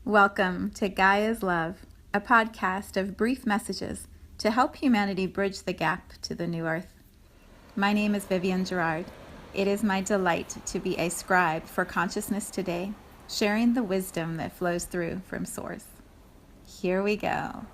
Welcome to Gaia's Love, a podcast of brief messages to help humanity bridge the gap to the new earth. My name is Vivienne Gerard. It is my delight to be a scribe for consciousness today, sharing the wisdom that flows through from Source. Here we go.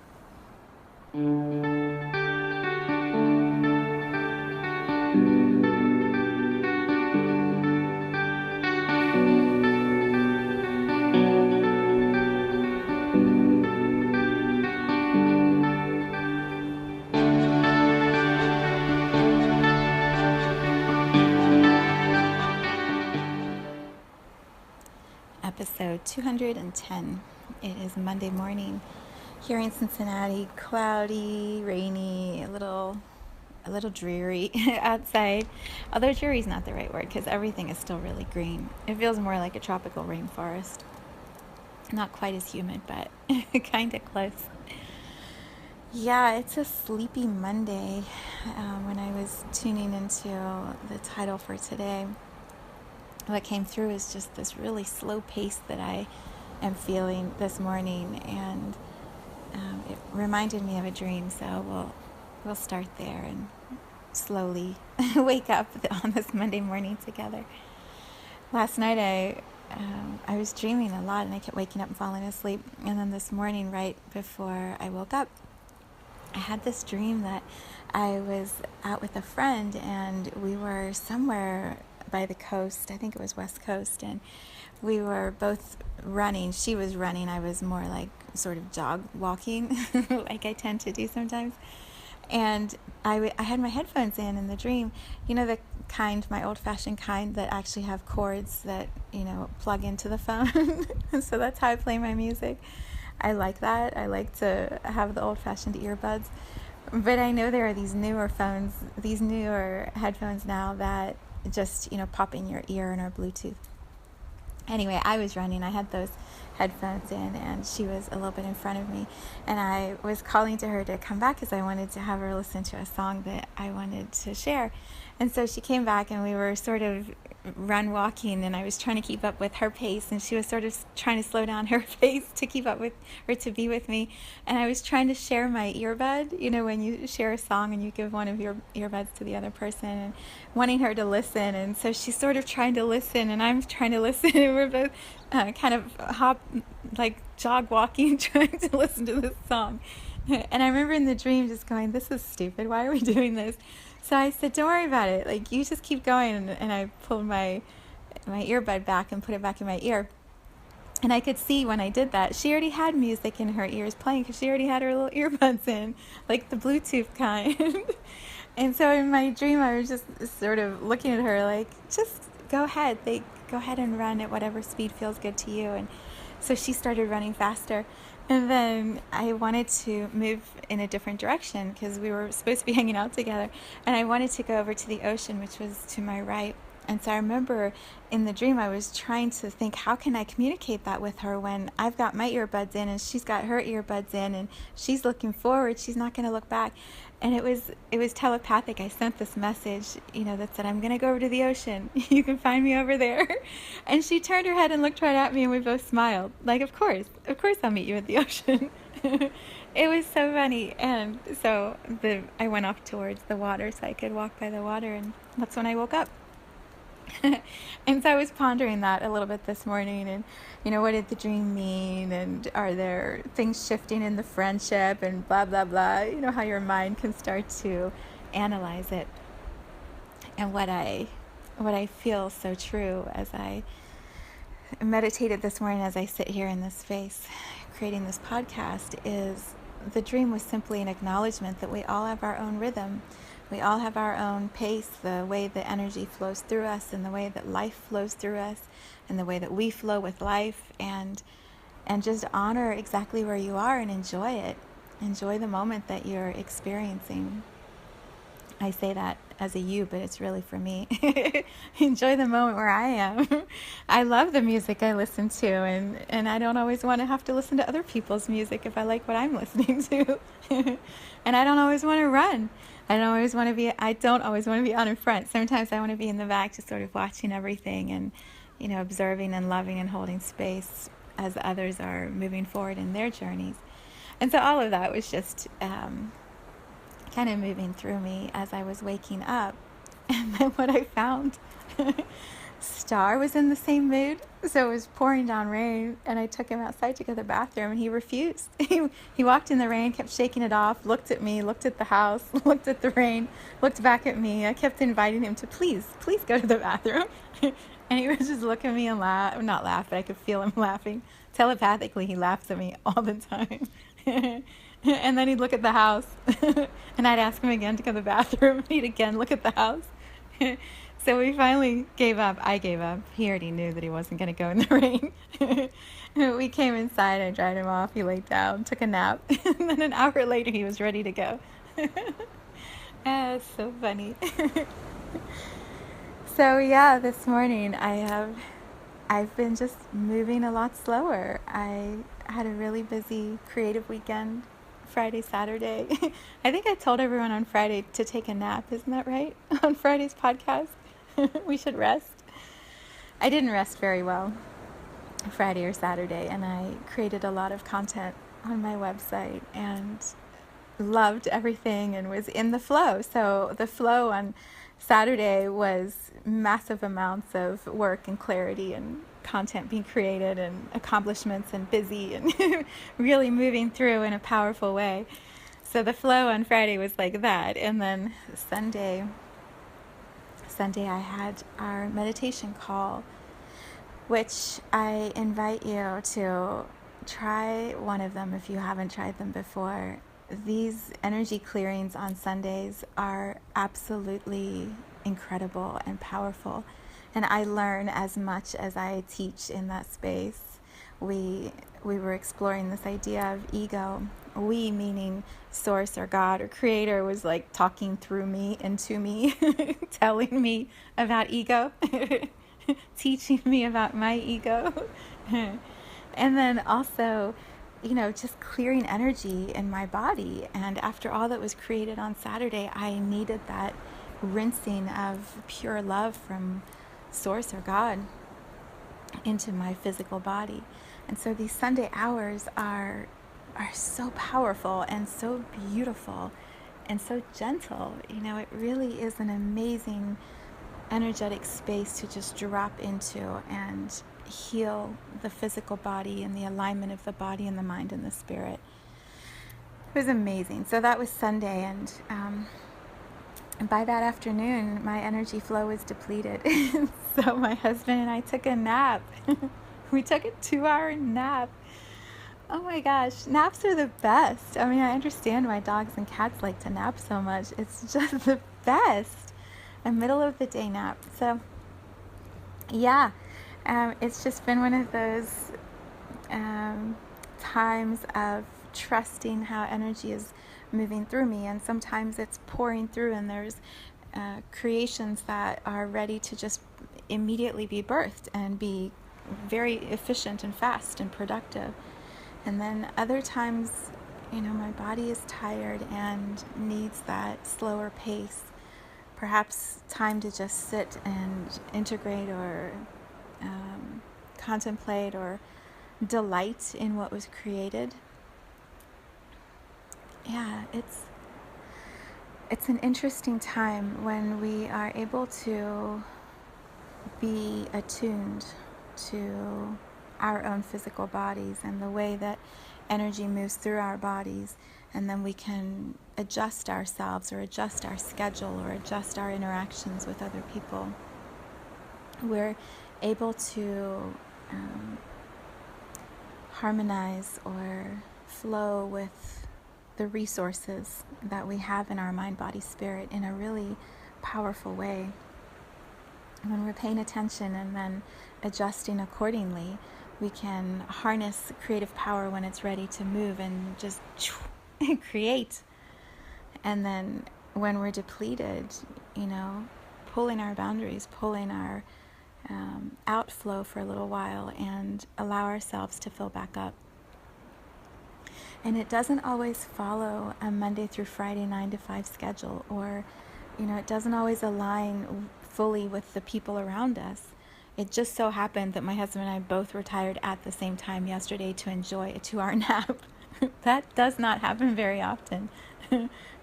Episode 210. It is Monday morning here in Cincinnati, cloudy, rainy, a little dreary outside. Although dreary is not the right word because everything is still really green. It feels more like a tropical rainforest. Not quite as humid, but kind of close. Yeah, it's a sleepy Monday. When I was tuning into the title for today, what came through is just this really slow pace that I am feeling this morning, and it reminded me of a dream. So we'll start there and slowly wake up on this Monday morning together. Last night I was dreaming a lot, and I kept waking up and falling asleep. And then this morning, right before I woke up, I had this dream that I was out with a friend, and we were somewhere by the coast. I think it was West Coast, and we were both running. She was running. I was more like sort of jog walking like I tend to do sometimes. And I had my headphones in the dream, the kind, my old-fashioned kind that actually have cords that, plug into the phone. And so that's how I play my music. I like that. I like to have the old-fashioned earbuds. But I know there are these newer headphones now that just, pop in your ear and are Bluetooth. Anyway, I was running. I had those headphones in, and she was a little bit in front of me. And I was calling to her to come back because I wanted to have her listen to a song that I wanted to share. And so she came back, and we were sort of walking, and I was trying to keep up with her pace, and she was sort of trying to slow down her pace to keep up with, or to be with me. And I was trying to share my earbud, when you share a song and you give one of your earbuds to the other person, and wanting her to listen. And so she's sort of trying to listen, and I'm trying to listen, and we're both kind of jog walking, trying to listen to this song. And I remember in the dream just going, this is stupid. Why are we doing this? So I said, don't worry about it. You just keep going. And I pulled my earbud back and put it back in my ear. And I could see when I did that, she already had music in her ears playing because she already had her little earbuds in, like the Bluetooth kind. And so in my dream, I was just sort of looking at her like, just go ahead. Go ahead and run at whatever speed feels good to you. And so she started running faster. And then I wanted to move in a different direction because we were supposed to be hanging out together. And I wanted to go over to the ocean, which was to my right. And so I remember in the dream I was trying to think, how can I communicate that with her when I've got my earbuds in and she's got her earbuds in, and she's looking forward, she's not going to look back. And it was telepathic. I sent this message, that said, I'm going to go over to the ocean. You can find me over there. And she turned her head and looked right at me, and we both smiled. Like, of course I'll meet you at the ocean. It was so funny. And so I went off towards the water so I could walk by the water, and that's when I woke up. And so I was pondering that a little bit this morning, and what did the dream mean, and are there things shifting in the friendship, and blah blah blah, how your mind can start to analyze it. And what I feel so true as I meditated this morning, as I sit here in this space creating this podcast, is the dream was simply an acknowledgement that we all have our own rhythm. We all have our own pace, the way the energy flows through us, and the way that life flows through us, and the way that we flow with life, and just honor exactly where you are and enjoy it. Enjoy the moment that you're experiencing. I say that as a you, but it's really for me. Enjoy the moment where I am. I love the music I listen to, and I don't always want to have to listen to other people's music if I like what I'm listening to. And I don't always want to run. I don't always want to be out in front. Sometimes I want to be in the back, just sort of watching everything and, observing and loving and holding space. as others are moving forward in their journeys. And so all of that was just kind of moving through me as I was waking up. And then what I found, Star was in the same mood. So it was pouring down rain, and I took him outside to go to the bathroom, and he refused. He walked in the rain, kept shaking it off, looked at me, looked at the house, looked at the rain, looked back at me. I kept inviting him to please go to the bathroom. And he would just look at me and laugh, not laugh, but I could feel him laughing. Telepathically, he laughs at me all the time. And then he'd look at the house, and I'd ask him again to go to the bathroom. He'd again look at the house. So we finally gave up. I gave up. He already knew that he wasn't going to go in the rain. We came inside. I dried him off. He laid down, took a nap. And then an hour later, he was ready to go. It's so funny. So yeah, this morning I've been just moving a lot slower. I had a really busy creative weekend, Friday, Saturday. I think I told everyone on Friday to take a nap. Isn't that right? On Friday's podcast, we should rest. I didn't rest very well Friday or Saturday, and I created a lot of content on my website and loved everything and was in the flow. So the flow on Saturday was massive amounts of work and clarity and content being created and accomplishments and busy and really moving through in a powerful way. So the flow on Friday was like that. And then Sunday I had our meditation call, which I invite you to try one of them if you haven't tried them before. These energy clearings on Sundays are absolutely incredible and powerful. And I learn as much as I teach in that space. We were exploring this idea of ego. We, meaning source or God or creator, was like talking through me into me, telling me about ego, teaching me about my ego. And then also, just clearing energy in my body. And after all that was created on Saturday, I needed that rinsing of pure love from Source or God into my physical body. And so these Sunday hours are so powerful and so beautiful and so gentle. It really is an amazing energetic space to just drop into and heal the physical body and the alignment of the body and the mind and the spirit. It was amazing. So that was Sunday, and by that afternoon, my energy flow was depleted. So my husband and I took a nap. We took a 2-hour nap. Oh my gosh, naps are the best. I mean, I understand why dogs and cats like to nap so much. It's just the best. A middle of the day nap. So yeah, it's just been one of those times of trusting how energy is moving through me, and sometimes it's pouring through, and there's creations that are ready to just immediately be birthed and be very efficient and fast and productive. And then other times, my body is tired and needs that slower pace, perhaps time to just sit and integrate or contemplate or delight in what was created. Yeah, it's an interesting time when we are able to be attuned to our own physical bodies and the way that energy moves through our bodies, and then we can adjust ourselves or adjust our schedule or adjust our interactions with other people. We're able to harmonize or flow with the resources that we have in our mind, body, spirit in a really powerful way. When we're paying attention and then adjusting accordingly, we can harness creative power when it's ready to move and just create. And then when we're depleted, pulling our boundaries, pulling our outflow for a little while and allow ourselves to fill back up. And it doesn't always follow a Monday through Friday 9 to 5 schedule, or, it doesn't always align fully with the people around us. It just so happened that my husband and I both retired at the same time yesterday to enjoy a 2-hour nap. That does not happen very often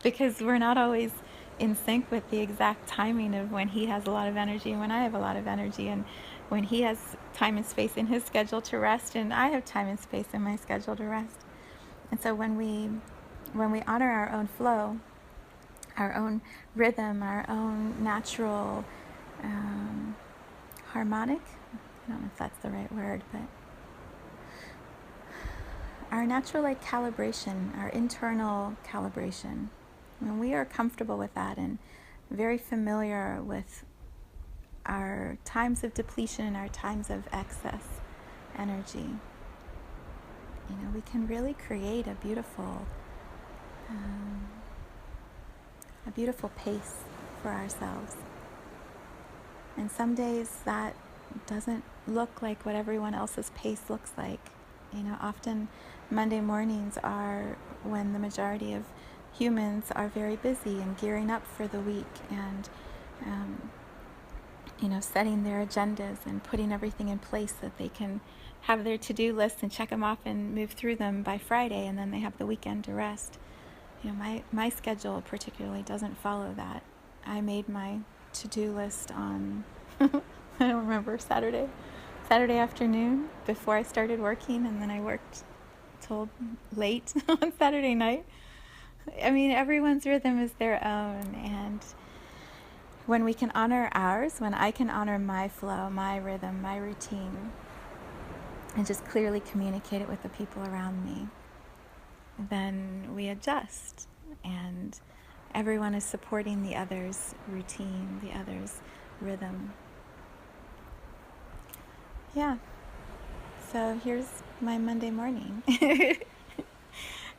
because we're not always in sync with the exact timing of when he has a lot of energy and when I have a lot of energy, and when he has time and space in his schedule to rest and I have time and space in my schedule to rest. And so when we honor our own flow, our own rhythm, our own natural harmonic, I don't know if that's the right word, but our natural calibration, our internal calibration, when we are comfortable with that and very familiar with our times of depletion and our times of excess energy, we can really create a beautiful pace for ourselves. And some days that doesn't look like what everyone else's pace looks like. Often Monday mornings are when the majority of humans are very busy and gearing up for the week and, setting their agendas and putting everything in place so that they can have their to-do lists and check them off and move through them by Friday, and then they have the weekend to rest. My schedule particularly doesn't follow that. I made my to-do list on, I don't remember, Saturday afternoon before I started working, and then I worked till late on Saturday night. Everyone's rhythm is their own, and when we can honor ours, when I can honor my flow, my rhythm, my routine, and just clearly communicate it with the people around me, then we adjust, and everyone is supporting the other's routine, the other's rhythm. Yeah. So here's my Monday morning.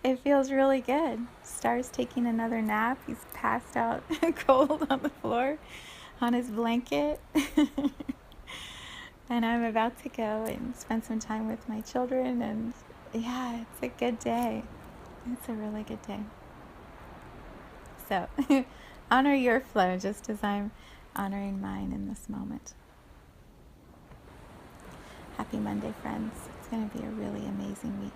It feels really good. Star's taking another nap. He's passed out cold on the floor on his blanket. And I'm about to go and spend some time with my children. And yeah, it's a good day. It's a really good day. So honor your flow just as I'm honoring mine in this moment. Happy Monday, friends. It's going to be a really amazing week.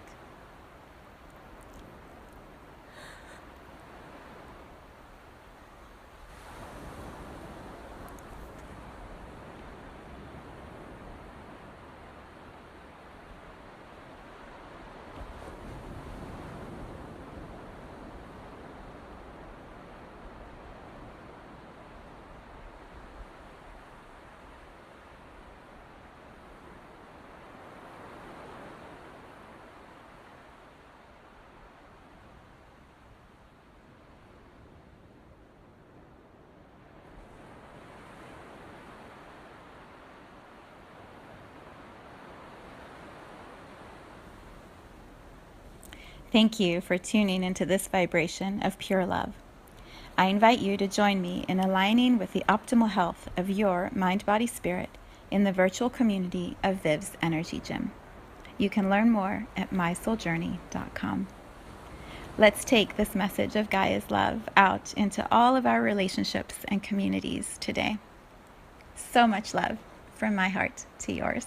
Thank you for tuning into this vibration of pure love. I invite you to join me in aligning with the optimal health of your mind, body, spirit in the virtual community of Viv's Energy Gym. You can learn more at mysouljourney.com. Let's take this message of Gaia's love out into all of our relationships and communities today. So much love from my heart to yours.